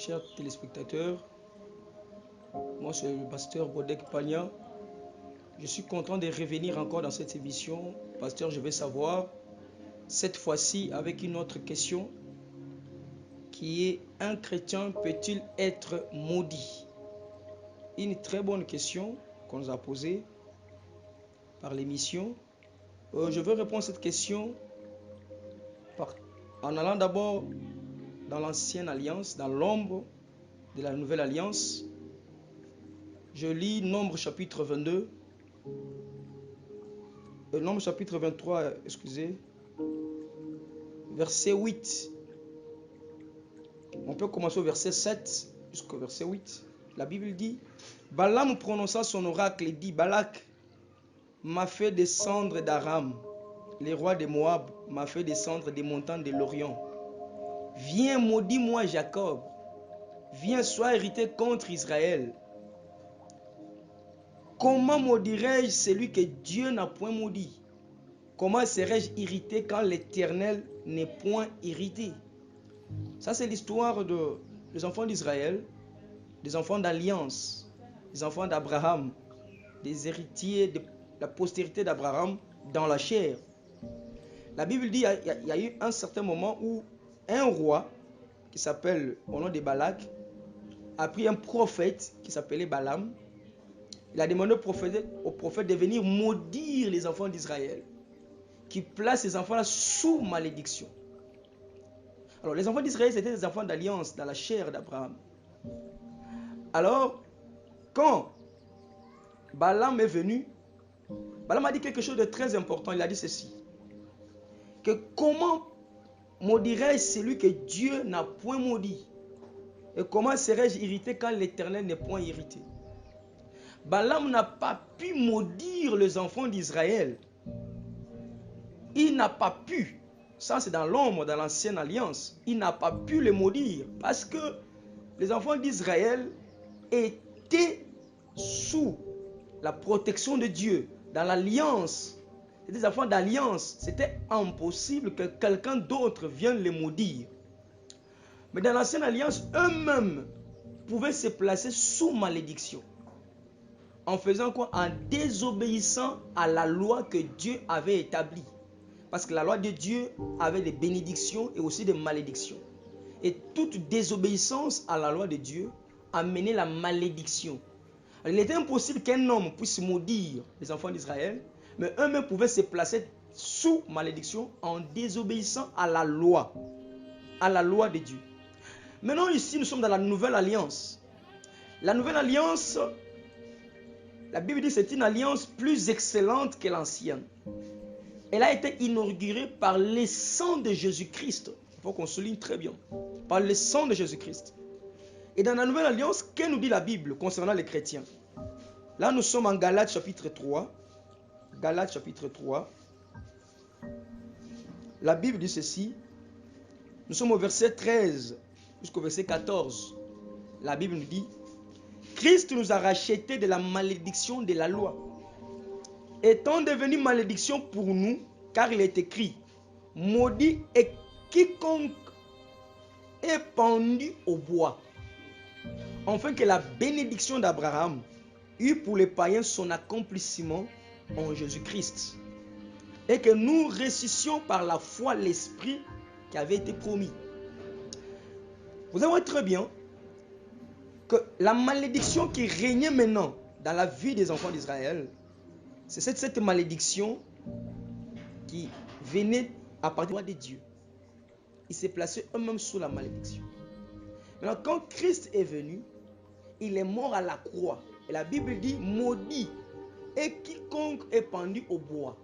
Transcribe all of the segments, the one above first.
chers téléspectateurs. Moi, c'est le pasteur Bodek Pagna. Je suis content de revenir encore dans cette émission. Pasteur, je vais savoir, cette fois-ci avec une autre question qui est: un chrétien peut-il être maudit? Une très bonne question qu'on nous a posée par l'émission. Je vais répondre à cette question en allant d'abord dans l'ancienne alliance, dans l'ombre de la nouvelle alliance. Je lis Nombre chapitre 22, Nombre chapitre 23, verset 8. On peut commencer au verset 7 jusqu'au verset 8. La Bible dit: Balaam prononça son oracle et dit: Balak m'a fait descendre d'Aram, les rois de Moab m'a fait descendre des montagnes de l'Orient. Viens, maudis-moi Jacob, viens, sois irrité contre Israël. Comment maudirais-je celui que Dieu n'a point maudit? Comment serais-je irrité quand l'Éternel n'est point irrité? Ça, c'est l'histoire des enfants d'Israël, des enfants d'alliance, des enfants d'Abraham, des héritiers de la postérité d'Abraham dans la chair. La Bible dit qu'il y a eu un certain moment où un roi qui s'appelle au nom de Balak a pris un prophète qui s'appelait Balaam. Il a demandé au prophète de venir maudire les enfants d'Israël, qui place ces enfants-là sous malédiction. Alors, les enfants d'Israël, c'était des enfants d'alliance dans la chair d'Abraham. Alors, quand Balaam est venu, Balaam a dit quelque chose de très important. Il a dit ceci: que comment maudirais-je celui que Dieu n'a point maudit? Et comment serais-je irrité quand l'Éternel n'est point irrité? Balaam n'a pas pu maudire les enfants d'Israël. Il n'a pas pu. Ça, c'est dans l'ombre, dans l'ancienne alliance. Il n'a pas pu les maudire parce que les enfants d'Israël étaient sous la protection de Dieu, dans l'alliance. C'était des enfants d'alliance. C'était impossible que quelqu'un d'autre vienne les maudire. Mais dans l'ancienne alliance, eux-mêmes pouvaient se placer sous malédiction. En faisant quoi? En désobéissant à la loi que Dieu avait établie. Parce que la loi de Dieu avait des bénédictions et aussi des malédictions. Et toute désobéissance à la loi de Dieu amenait la malédiction. Alors, il était impossible qu'un homme puisse maudire les enfants d'Israël, mais eux-mêmes pouvaient se placer sous malédiction en désobéissant à la loi de Dieu. Maintenant, ici, nous sommes dans la nouvelle alliance. La nouvelle alliance, la Bible dit, c'est une alliance plus excellente que l'ancienne. Elle a été inaugurée par le sang de Jésus-Christ. Il faut qu'on souligne très bien. Par le sang de Jésus-Christ. Et dans la nouvelle alliance, que nous dit la Bible concernant les chrétiens? Là, nous sommes en Galates chapitre 3. Galates chapitre 3. La Bible dit ceci. Nous sommes au verset 13 jusqu'au verset 14. La Bible nous dit: Christ nous a rachetés de la malédiction de la loi, étant devenu malédiction pour nous, car il est écrit: maudit est quiconque est pendu au bois, afin que la bénédiction d'Abraham eût pour les païens son accomplissement en Jésus-Christ, et que nous ressuscitions par la foi l'Esprit qui avait été promis. Vous savez très bien que la malédiction qui régnait maintenant dans la vie des enfants d'Israël, c'est cette malédiction qui venait à partir de Dieu. Ils se plaçaient eux-mêmes sous la malédiction. Maintenant, quand Christ est venu, il est mort à la croix. Et la Bible dit: maudit est quiconque est pendu au bois.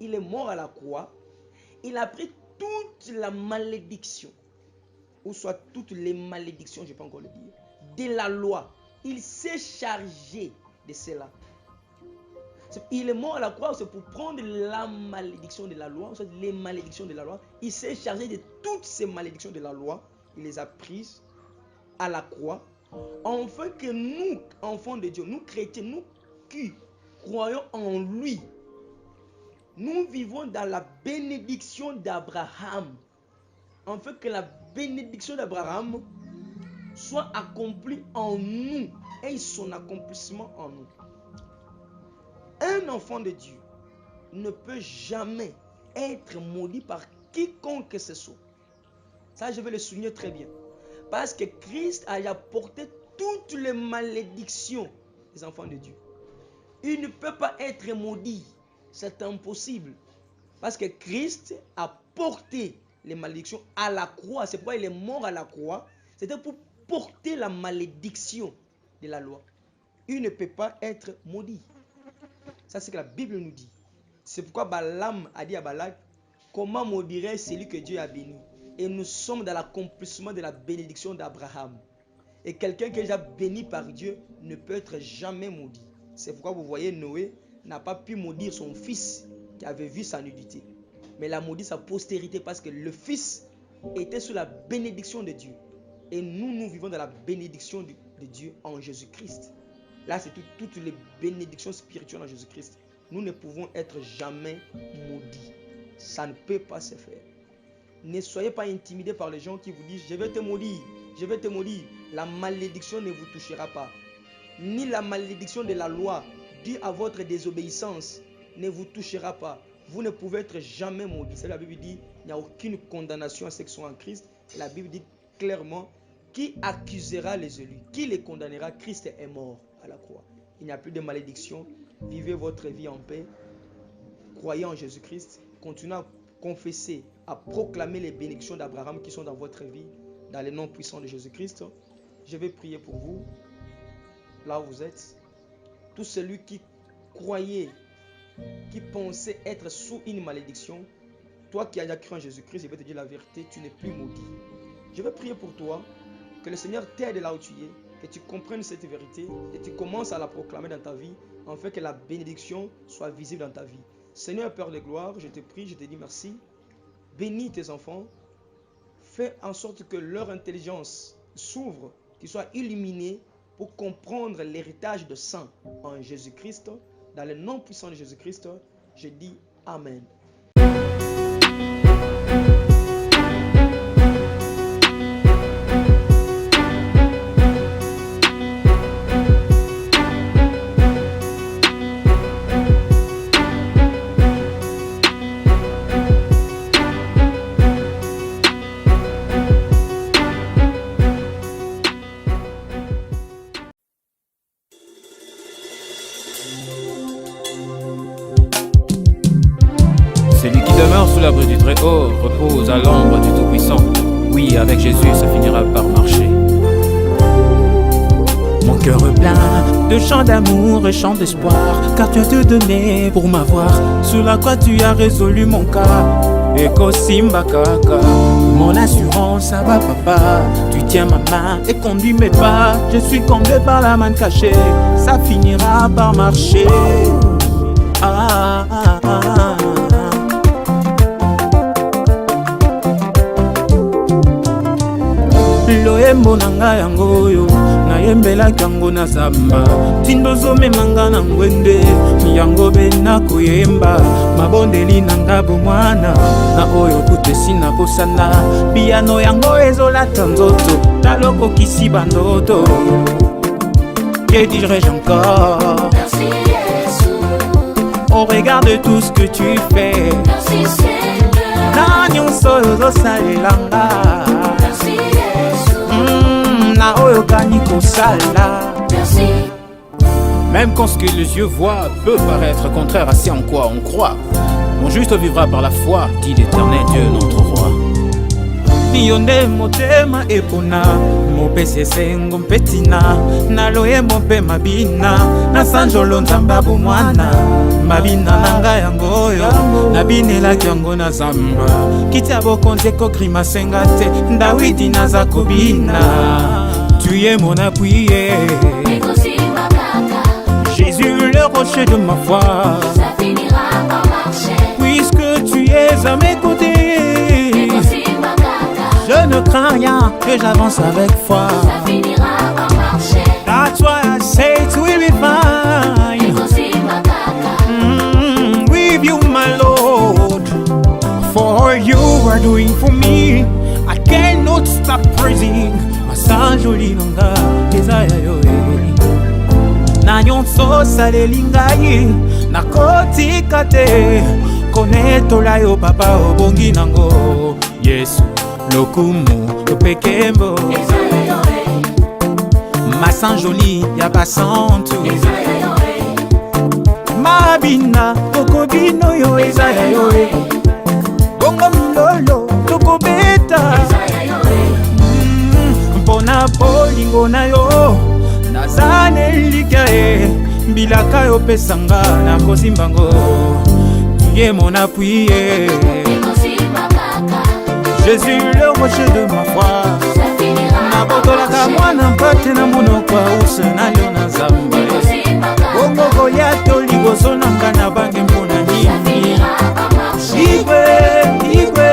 Il est mort à la croix. Il a pris toute la malédiction, ou soit toutes les malédictions, je peux encore le dire, de la loi. Il s'est chargé de cela. Il est mort à la croix, c'est pour prendre la malédiction de la loi, ou soit les malédictions de la loi. Il s'est chargé de toutes ces malédictions de la loi. Il les a prises à la croix, afin que nous, enfants de Dieu, nous chrétiens, nous qui croyons en lui, nous vivons dans la bénédiction d'Abraham, afin que la bénédiction d'Abraham soit accompli en nous et son accomplissement en nous. Un enfant de Dieu ne peut jamais être maudit par quiconque que ce soit. Ça, je vais le souligner très bien. Parce que Christ a apporté toutes les malédictions des enfants de Dieu. Il ne peut pas être maudit. C'est impossible. Parce que Christ a porté les malédictions à la croix. C'est pourquoi il est mort à la croix. C'était pour porter la malédiction de la loi. Il ne peut pas être maudit. Ça, c'est ce que la Bible nous dit. C'est pourquoi Balaam a dit à Balak, comment maudirait celui que Dieu a béni? Et nous sommes dans l'accomplissement de la bénédiction d'Abraham. Et quelqu'un qui est déjà béni par Dieu ne peut être jamais maudit. C'est pourquoi vous voyez, Noé n'a pas pu maudire son fils qui avait vu sa nudité. Mais il a maudit sa postérité parce que le fils était sous la bénédiction de Dieu. Et nous vivons dans la bénédiction de Dieu en Jésus-Christ. Là, c'est toutes les bénédictions spirituelles en Jésus-Christ. Nous ne pouvons être jamais maudits. Ça ne peut pas se faire. Ne soyez pas intimidés par les gens qui vous disent « Je vais te maudire, je vais te maudire ». La malédiction ne vous touchera pas. Ni la malédiction de la loi due à votre désobéissance ne vous touchera pas. Vous ne pouvez être jamais maudit. C'est la Bible dit il n'y a aucune condamnation à ceux qui sont en Christ. Et la Bible dit clairement qui accusera les élus, qui les condamnera. Christ est mort à la croix. Il n'y a plus de malédiction. Vivez votre vie en paix. Croyez en Jésus-Christ. Continuez à confesser, à proclamer les bénédictions d'Abraham qui sont dans votre vie, dans le nom puissant de Jésus-Christ. Je vais prier pour vous, là où vous êtes. Tout celui qui croyait, qui pensait être sous une malédiction, toi qui as cru en Jésus-Christ, je vais te dire la vérité, tu n'es plus maudit. Je vais prier pour toi, que le Seigneur t'aide là où tu es, que tu comprennes cette vérité et tu commences à la proclamer dans ta vie, afin que la bénédiction soit visible dans ta vie. Seigneur Père de gloire, je te prie, je te dis merci. Bénis tes enfants. Fais en sorte que leur intelligence s'ouvre, qu'ils soient illuminés pour comprendre l'héritage de sang en Jésus-Christ. Dans le nom puissant de Jésus-Christ, je dis Amen. Celui qui demeure sous l'abri du Très-Haut repose à l'ombre du Tout-Puissant. Oui, avec Jésus, ça finira par marcher. Mon cœur est plein de chants d'amour et chants d'espoir, car tu as tout donné pour m'avoir. Sur la croix tu as résolu mon cas. Eko Simba Kaka, mon assurance, ça va papa. Tu tiens ma main et conduis mes pas. Je suis comblé par la main cachée, ça finira par marcher. Ah, ah, ah, ah. Loembo nanga yango yo nayembela kango na zamba tindozo memanga na ngwende yango bena koyemba mabondeli nanga bomwana na oyo kutesi na kosana piano yango ezolata nzoto taloko kisi bandoto. Que dirais-je encore? Merci Jésus. Au regard de tout ce que tu fais, Merci Seigneur. na nyonso ozosalelanga. Merci Jésus. Na oyo kani kosala. Merci. Même quand ce que les yeux voient peut paraître contraire à ce en quoi on croit, mon juste vivra par la foi, dit l'Éternel Dieu notre roi. Yonde motema epona mopesi esengo mpetina naloyembo mpe mabina na sanjolo nzamba bomwana mabina nanga yango oyo nabinelaki yango na zamba kiti ya bokonzi ekokrimasenga te Dawidi naza kobina. Tu es mon appui, Eko Simba Kaka, Jésus le rocher de ma foi, ça finira par marcher. puisque tu es à mes côtés. Eko Simba Kaka, Je ne crains rien, que j'avance avec foi. ça finira par marcher. That's why I say it will be fine. Eko Simba Kaka, With you, my Lord. For all you are doing for me, I cannot stop praising. My sanjoli nanga eza ya yo na nyonso saleli ngai nakotika te konetola yo papa obongi nango Yesu lokumu topekembo masanjoli ya basantu mabina tokobino yo eza ya yo bongo milolo tokobeta mpona bolingo na yo nazane lika mbilaka yo pesanga na kosimbango ye mon appui Jésus le rocher de ma foi nabotolaka mwana mpate na monoko ause na yo na zamba okoko ya to liboso na nga na bange mpona nini igwe igwe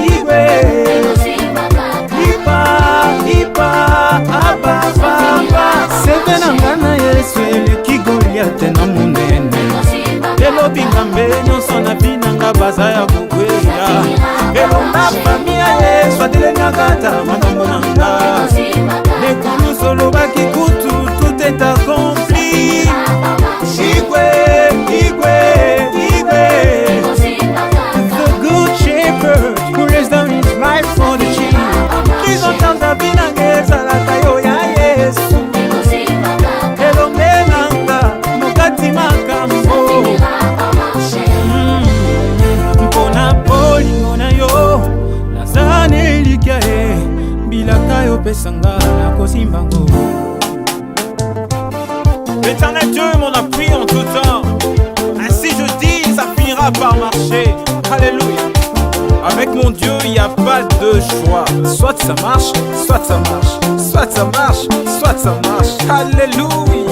igwe ipa abababa sebe na nga na Yesu eleki Goliate na monene elobi ngambe nyonso na binanga baza ya kogweya elonga fami ya Yesu atelengakata makambo na nga lekulu solo bakikutu tout est accompli igwe igwe igwe the good shepherd who lays down his life for the sheep kizotanga binanga ezalaka yo ya Yesu elonge nanga mokati makambo mpona bolingo na yo nazane elikya bilaka yo pesanga na kosimbango. L'éternel Dieu m'en a pris en tout temps, ainsi je dis ça finira par marcher. Alléluia. Avec mon Dieu il n'y a pas de choix, soit ça marche, soit ça marche, soit ça marche, soit ça marche. Alléluia.